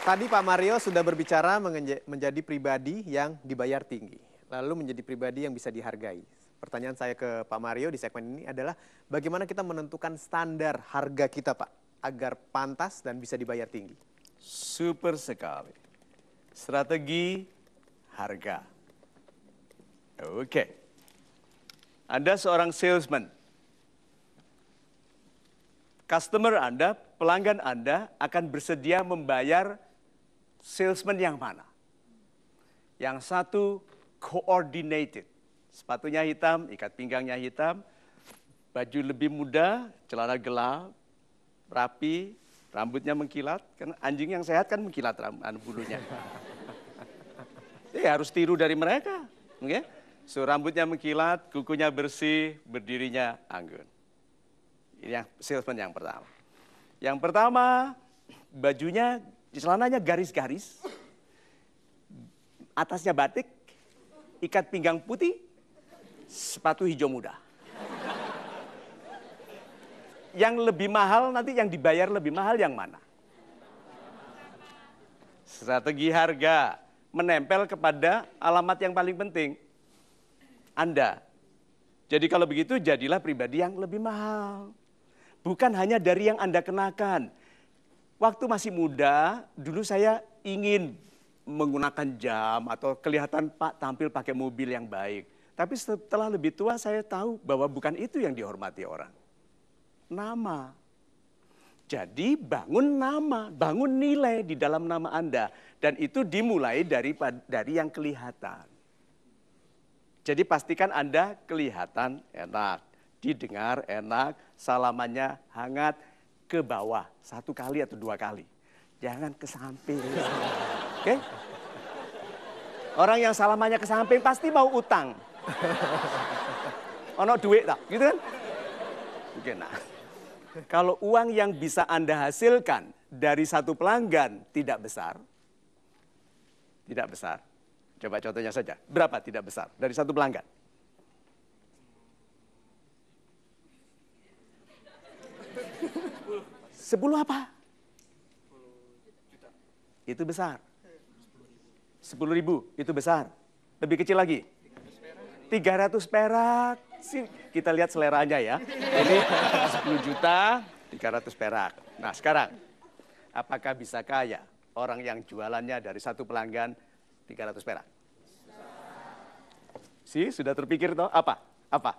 Tadi Pak Mario sudah berbicara menjadi pribadi yang dibayar tinggi, lalu menjadi pribadi yang bisa dihargai. Pertanyaan saya ke Pak Mario di segmen ini adalah bagaimana kita menentukan standar harga kita, Pak, agar pantas dan bisa dibayar tinggi? Super sekali. Strategi harga. Oke. Anda seorang salesman. Customer Anda, pelanggan Anda akan bersedia membayar salesman yang mana? Yang satu coordinated. Sepatunya hitam, ikat pinggangnya hitam, baju lebih muda, celana gelap, rapi, rambutnya mengkilat. Karena anjing yang sehat kan mengkilat bulunya. Harus tiru dari mereka. Okay? So, rambutnya mengkilat, kukunya bersih, berdirinya anggun. Ini yang salesman yang pertama. Yang pertama, bajunya, celananya garis-garis, atasnya batik, ikat pinggang putih, sepatu hijau muda. Yang lebih mahal nanti, yang dibayar lebih mahal yang mana? Strategi harga, menempel kepada alamat yang paling penting, Anda. Jadi kalau begitu, jadilah pribadi yang lebih mahal. Bukan hanya dari yang Anda kenakan. Waktu masih muda, dulu saya ingin menggunakan jam atau kelihatan Pak tampil pakai mobil yang baik. Tapi setelah lebih tua saya tahu bahwa bukan itu yang dihormati orang. Nama. Jadi bangun nama, bangun nilai di dalam nama Anda. Dan itu dimulai dari yang kelihatan. Jadi pastikan Anda kelihatan enak, didengar enak, salamannya hangat, ke bawah 1 kali atau 2 kali. Jangan ke samping. Oke? Orang yang salamannya ke samping pasti mau utang. Ono duit tak? Gitu kan? Oke, nah. Kalau uang yang bisa Anda hasilkan dari satu pelanggan tidak besar. Tidak besar. Coba contohnya saja. Berapa tidak besar dari satu pelanggan? 10 apa? Itu besar. 10.000 itu besar. Lebih kecil lagi? 300 perak. Kita lihat seleranya ya. Ini 10 juta, 300 perak. Nah sekarang, apakah bisa kaya orang yang jualannya dari satu pelanggan 300 perak? Sudah terpikir toh? Apa? Apa?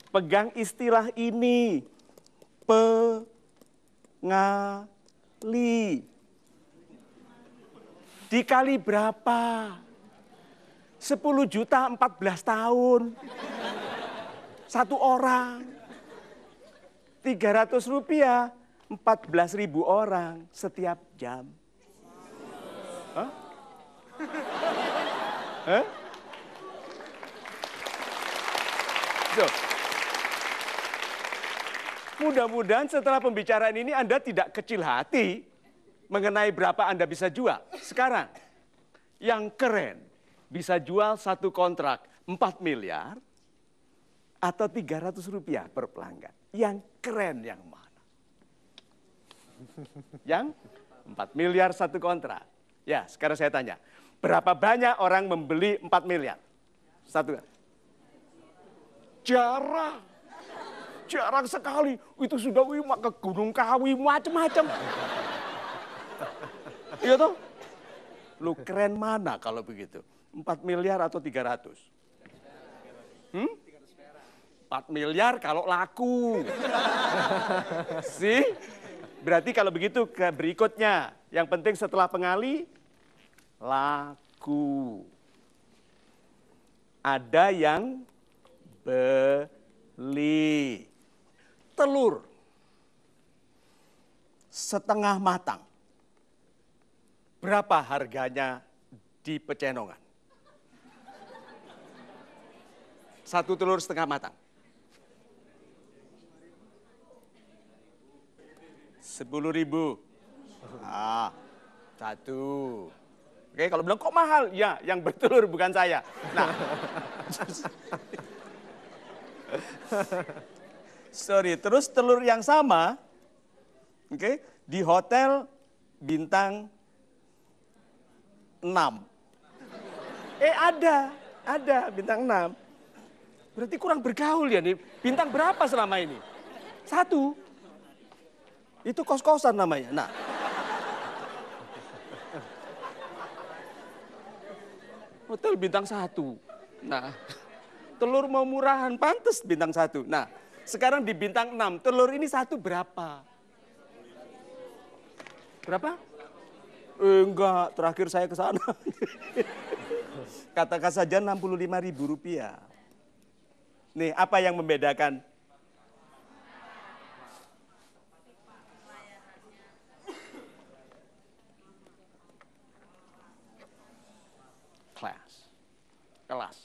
Pegang istilah ini. Pengali. Dikali berapa? 10 juta 14 tahun. Satu orang. 300 rupiah, 14.000 orang setiap jam. Hah? Hah? So, mudah-mudahan setelah pembicaraan ini Anda tidak kecil hati mengenai berapa Anda bisa jual. Sekarang, yang keren bisa jual satu kontrak 4 miliar atau 300 rupiah per pelanggan. Yang keren yang mana? Yang 4 miliar satu kontrak. Ya, sekarang saya tanya, berapa banyak orang membeli 4 miliar? Satu. Jarang sekali. Itu sudah ke Gunung Kawi, macam-macam. Iya toh? Lu keren mana kalau begitu? 4 miliar atau 300? 4 miliar kalau laku. Berarti kalau begitu ke berikutnya. Yang penting setelah pengali, laku. Ada yang beli. Telur setengah matang. Berapa harganya di Pecenongan? Satu telur setengah matang. 10.000. Satu. Oke, kalau bilang kok mahal? Ya, yang bertelur bukan saya. Nah, sorry, terus telur yang sama, oke, di hotel bintang 6. Ada bintang 6. Berarti kurang bergaul ya nih. Bintang berapa selama ini? 1. Itu kos-kosan namanya. Nah. Hotel bintang 1. Nah, telur mau murahan, pantes bintang 1. Nah, sekarang di bintang 6, telur ini 1 berapa? Berapa? Enggak, terakhir saya ke sana. Katakan saja Rp65.000. Nih, apa yang membedakan? Kelas.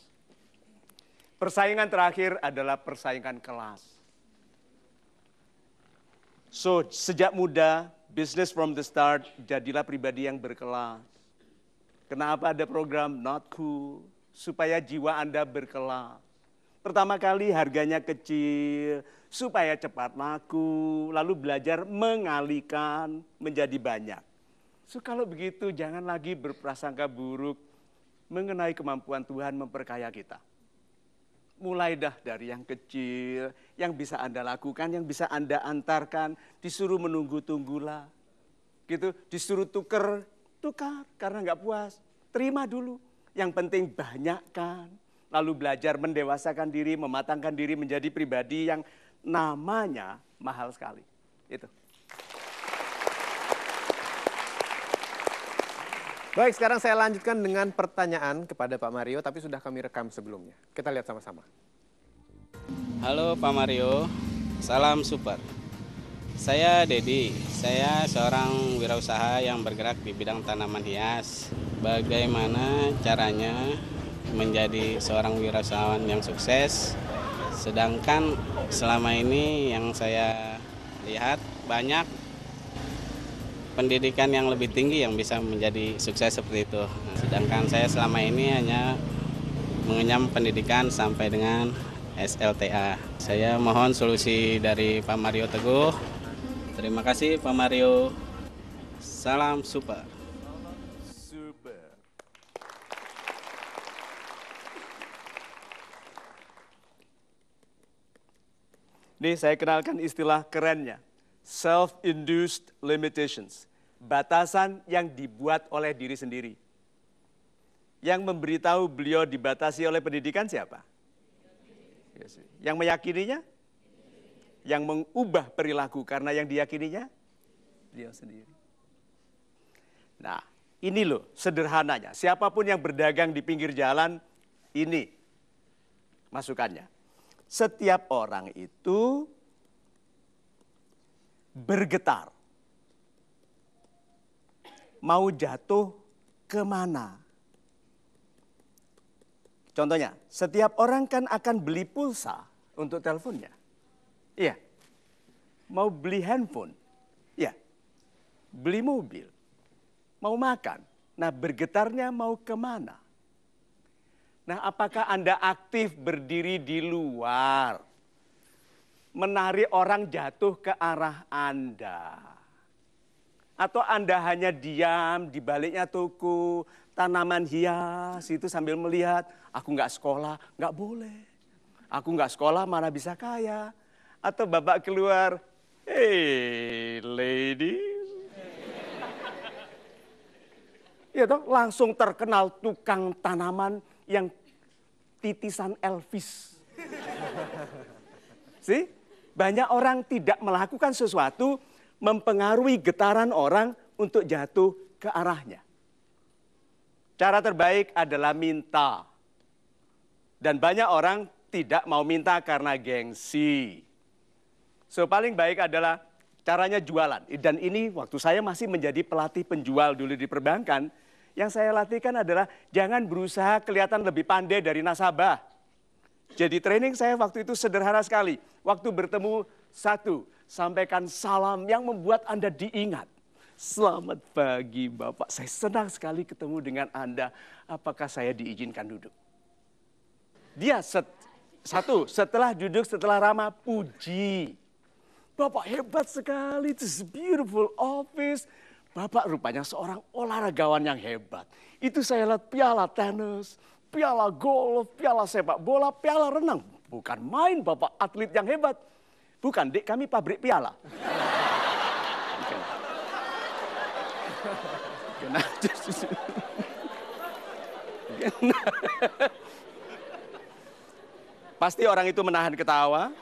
Persaingan terakhir adalah persaingan kelas. So, sejak muda, business from the start, jadilah pribadi yang berkelas. Kenapa ada program Not Cool? Supaya jiwa Anda berkelas. Pertama kali harganya kecil, supaya cepat laku, lalu belajar mengalihkan menjadi banyak. So, kalau begitu jangan lagi berprasangka buruk mengenai kemampuan Tuhan memperkaya kita. Mulai dah dari yang kecil, yang bisa Anda lakukan, yang bisa Anda antarkan, disuruh menunggu-tunggulah. Gitu, disuruh tukar, karena nggak puas. Terima dulu, yang penting banyakkan. Lalu belajar mendewasakan diri, mematangkan diri menjadi pribadi yang namanya mahal sekali. Itu. Baik, sekarang saya lanjutkan dengan pertanyaan kepada Pak Mario, tapi sudah kami rekam sebelumnya. Kita lihat sama-sama. Halo Pak Mario, salam super. Saya Dedi, saya seorang wirausaha yang bergerak di bidang tanaman hias. Bagaimana caranya menjadi seorang wirausahawan yang sukses? Sedangkan selama ini yang saya lihat banyak pendidikan yang lebih tinggi yang bisa menjadi sukses seperti itu. Sedangkan saya selama ini hanya mengenyam pendidikan sampai dengan SLTA. Saya mohon solusi dari Pak Mario Teguh. Terima kasih Pak Mario. Salam super. Super. Nih saya kenalkan istilah kerennya. Self-induced limitations. Batasan yang dibuat oleh diri sendiri. Yang memberitahu beliau dibatasi oleh pendidikan siapa? Yang meyakininya? Yang mengubah perilaku karena yang diyakininya? Beliau sendiri. Nah, ini loh sederhananya. Siapapun yang berdagang di pinggir jalan, ini masukannya. Setiap orang itu bergetar. Mau jatuh kemana? Contohnya, setiap orang kan akan beli pulsa untuk teleponnya. Iya. Mau beli handphone. Iya. Beli mobil. Mau makan. Nah, bergetarnya mau kemana? Nah, apakah Anda aktif berdiri di luar? Menarik orang jatuh ke arah Anda. Atau Anda hanya diam di baliknya toko, tanaman hias itu sambil melihat, aku nggak sekolah, nggak boleh. Aku nggak sekolah mana bisa kaya. Atau Bapak keluar, hey ladies. Ya toh, langsung terkenal tukang tanaman yang titisan Elvis. See? Banyak orang tidak melakukan sesuatu mempengaruhi getaran orang untuk jatuh ke arahnya. Cara terbaik adalah minta. Dan banyak orang tidak mau minta karena gengsi. So paling baik adalah caranya jualan. Dan ini waktu saya masih menjadi pelatih penjual dulu di perbankan, yang saya latihkan adalah jangan berusaha kelihatan lebih pandai dari nasabah. Jadi training saya waktu itu sederhana sekali. Waktu bertemu satu, sampaikan salam yang membuat Anda diingat. Selamat pagi Bapak, saya senang sekali ketemu dengan Anda. Apakah saya diizinkan duduk? Dia setelah duduk, setelah ramah, puji. Bapak hebat sekali, this is beautiful office. Bapak rupanya seorang olahragawan yang hebat. Itu saya lihat piala tenis, piala golf, piala sepak bola, piala renang. Bukan main Bapak atlet yang hebat. Bukan, Dek, kami pabrik piala. Pasti orang itu menahan ketawa.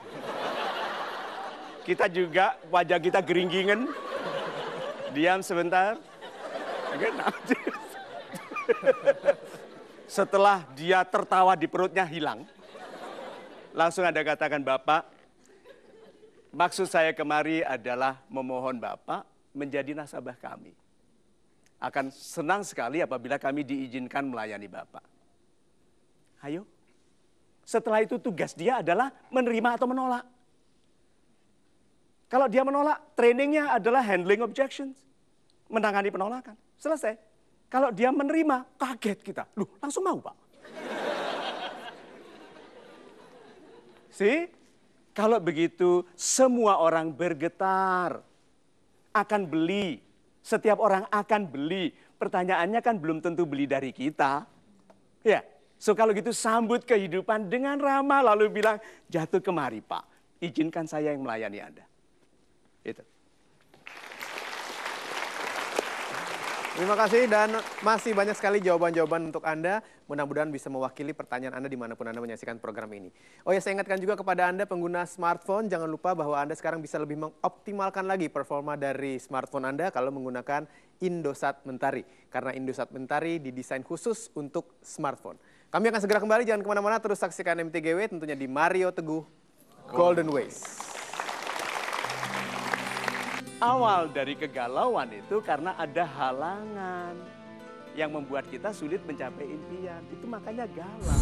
Kita juga wajah kita geringgingan. Diam sebentar. Setelah dia tertawa di perutnya hilang. Langsung Anda katakan, Bapak, maksud saya kemari adalah memohon Bapak menjadi nasabah kami. Akan senang sekali apabila kami diizinkan melayani Bapak. Ayo. Setelah itu tugas dia adalah menerima atau menolak. Kalau dia menolak, trainingnya adalah handling objections. Menangani penolakan. Selesai. Kalau dia menerima, kaget kita. Loh, langsung mau Pak. See? Kalau begitu, semua orang bergetar. Akan beli. Setiap orang akan beli. Pertanyaannya kan belum tentu beli dari kita. Ya, so kalau gitu sambut kehidupan dengan ramah. Lalu bilang, jatuh kemari Pak. Izinkan saya yang melayani Anda. Itu. Terima kasih dan masih banyak sekali jawaban-jawaban untuk Anda. Mudah-mudahan bisa mewakili pertanyaan Anda dimanapun Anda menyaksikan program ini. Oh ya, saya ingatkan juga kepada Anda pengguna smartphone, jangan lupa bahwa Anda sekarang bisa lebih mengoptimalkan lagi performa dari smartphone Anda kalau menggunakan Indosat Mentari. Karena Indosat Mentari didesain khusus untuk smartphone. Kami akan segera kembali, jangan kemana-mana, terus saksikan MTGW tentunya di Mario Teguh Golden Ways. Awal dari kegalauan itu karena ada halangan yang membuat kita sulit mencapai impian. Itu makanya galau.